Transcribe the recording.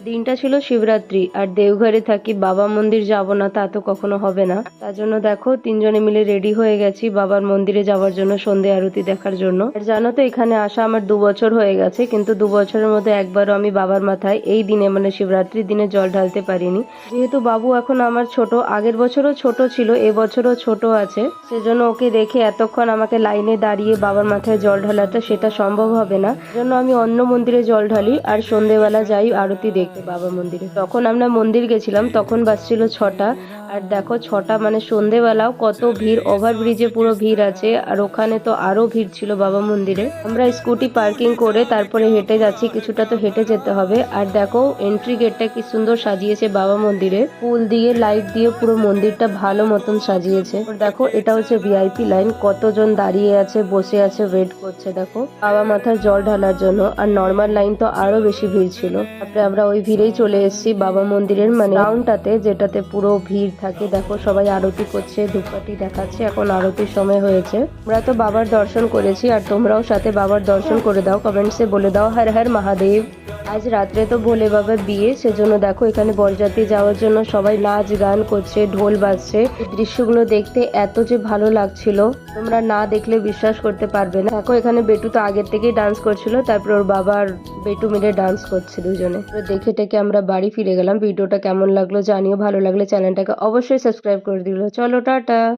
দিনটা ছিল শিবরাত্রি আর দেওঘরে থাকি, বাবা মন্দির যাব না তা তো কখনো হবে না। তার জন্য দেখো তিনজনে মিলে রেডি হয়ে গেছি বাবার মন্দিরে যাওয়ার জন্য, সন্ধে আরতি দেখার জন্য। আর জানো তো এখানে আসা আমার 2 বছর হয়ে গেছে, কিন্তু 2 বছরের মধ্যে একবারও আমি বাবার মাথায় এই দিনে মানে শিবরাত্রির দিনে জল ঢালতে পারিনি। যেহেতু বাবু এখন আমার ছোট, আগের বছরও ছোট ছিল, এবছরও ছোট আছে, সেজন্য ওকে রেখে এতক্ষণ আমাকে লাইনে দাঁড়িয়ে বাবার মাথায় জল ঢালাটা সেটা সম্ভব হবে না। জন্য আমি অন্য মন্দিরে জল ঢালি আর সন্ধেবেলা যাই আরতি দেখতে বাবা মন্দিরে। তখন আমরা মন্দির গেছিলাম, তখন বাজছিল 6টা। আর দেখো 6টা মানে সন্ধেবেলাও কত ভিড়, ওভারব্রিজে পুরো ভিড় আছে, আর ওখানে তো আরো ভিড় ছিল বাবা মন্দিরে। আমরা স্কুটি পার্কিং করে তারপরে হেঁটে যাচ্ছি, কিছুটা তো হেঁটে যেতে হবে। আর দেখো এন্ট্রি গেটটা কি সুন্দর সাজিয়েছে বাবা মন্দিরে, ফুল দিয়ে লাইট দিয়ে পুরো মন্দিরটা ভালো মতন সাজিয়েছে। দেখো এটা হচ্ছে ভিআইপি লাইন, কতজন দাঁড়িয়ে আছে, বসে আছে, ওয়েট করছে দেখো বাবা মাথার জল ঢালার জন্য। আর নর্মাল লাইন তো আরো বেশি ভিড় ছিল। তারপরে আমরা ওই ভিড়েই চলে এসেছি বাবা মন্দিরের মানে রাউন্ডটাতে, যেটাতে পুরো ভিড় থাকে। দেখো সবাই আরতি করছে, ধূপকাঠি দেখাচ্ছে, এখন আরতির সময় হয়েছে। আমরা তো বাবার দর্শন করেছি, আর তোমরাও সাথে বাবার দর্শন করে দাও, কমেন্টসে বলে দাও হর হর মহাদেব। আজ রাত্রে তো ভোলে বাবার বিয়ে, সেজন্য দেখো এখানে বরযাত্রী যাওয়ার জন্য সবাই নাচ গান করছে, ঢোল বাজছে। এই দৃশ্যগুলো দেখতে এত যে ভালো লাগছিল, তোমরা না দেখলে বিশ্বাস করতে পারবে না। দেখো এখানে বেটু তো আগের থেকেই ডান্স করছিল, তারপর ওর বাবার বেটু মিলে ডান্স করছে দুজনে। দেখে টেকে আমরা বাড়ি ফিরে গেলাম। ভিডিওটা কেমন লাগলো জানিও, ভালো লাগলে চ্যানেলটাকে অবশ্যই সাবস্ক্রাইব করে দিল। চলো টাটা।